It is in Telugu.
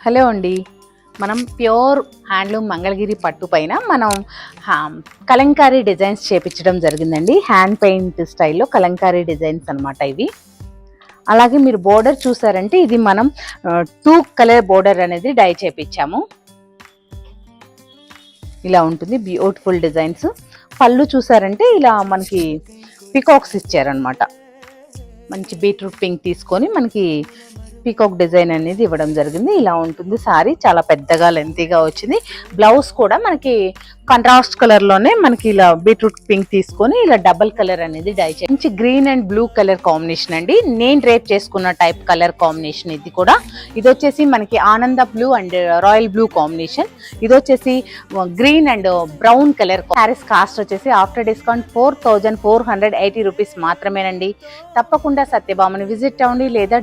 హలో అండి. మనం ప్యూర్ హ్యాండ్లూమ్ మంగళగిరి పట్టు పైన మనం కలంకారీ డిజైన్స్ చేపించడం జరిగిందండి. హ్యాండ్ పెయింట్ స్టైల్లో కలంకారీ డిజైన్స్ అనమాట ఇవి. అలాగే మీరు బోర్డర్ చూసారంటే ఇది మనం 2 కలర్ బోర్డర్ అనేది డై చేపించాము. ఇలా ఉంటుంది బ్యూటిఫుల్ డిజైన్స్. పళ్ళు చూసారంటే ఇలా మనకి పికాక్స్ ఇచ్చారనమాట. మంచి బీట్రూట్ పింక్ తీసుకొని మనకి పీకాక్ డిజైన్ అనేది ఇవ్వడం జరిగింది. ఇలా ఉంటుంది సారీ, చాలా పెద్దగా లెంతీగా వచ్చింది. బ్లౌజ్ కూడా మనకి కాంట్రాస్ట్ కలర్ లోనే మనకి ఇలా బీట్రూట్ పింక్ తీసుకొని ఇలా డబల్ కలర్ అనేది డై చేసి మంచి green and blue colour combination అండి. నేను డ్రేప్ చేసుకున్న టైప్ కలర్ కాంబినేషన్ ఇది కూడా. ఇది వచ్చేసి మనకి ఆనంద blue and royal blue combination. ఇది వచ్చేసి green and brown colour. Saris cost వచ్చేసి ఆఫ్టర్ డిస్కౌంట్ 4480 రూపీస్ మాత్రమేనండి. తప్పకుండా సత్యభామని విజిట్ అవ్వండి లేదా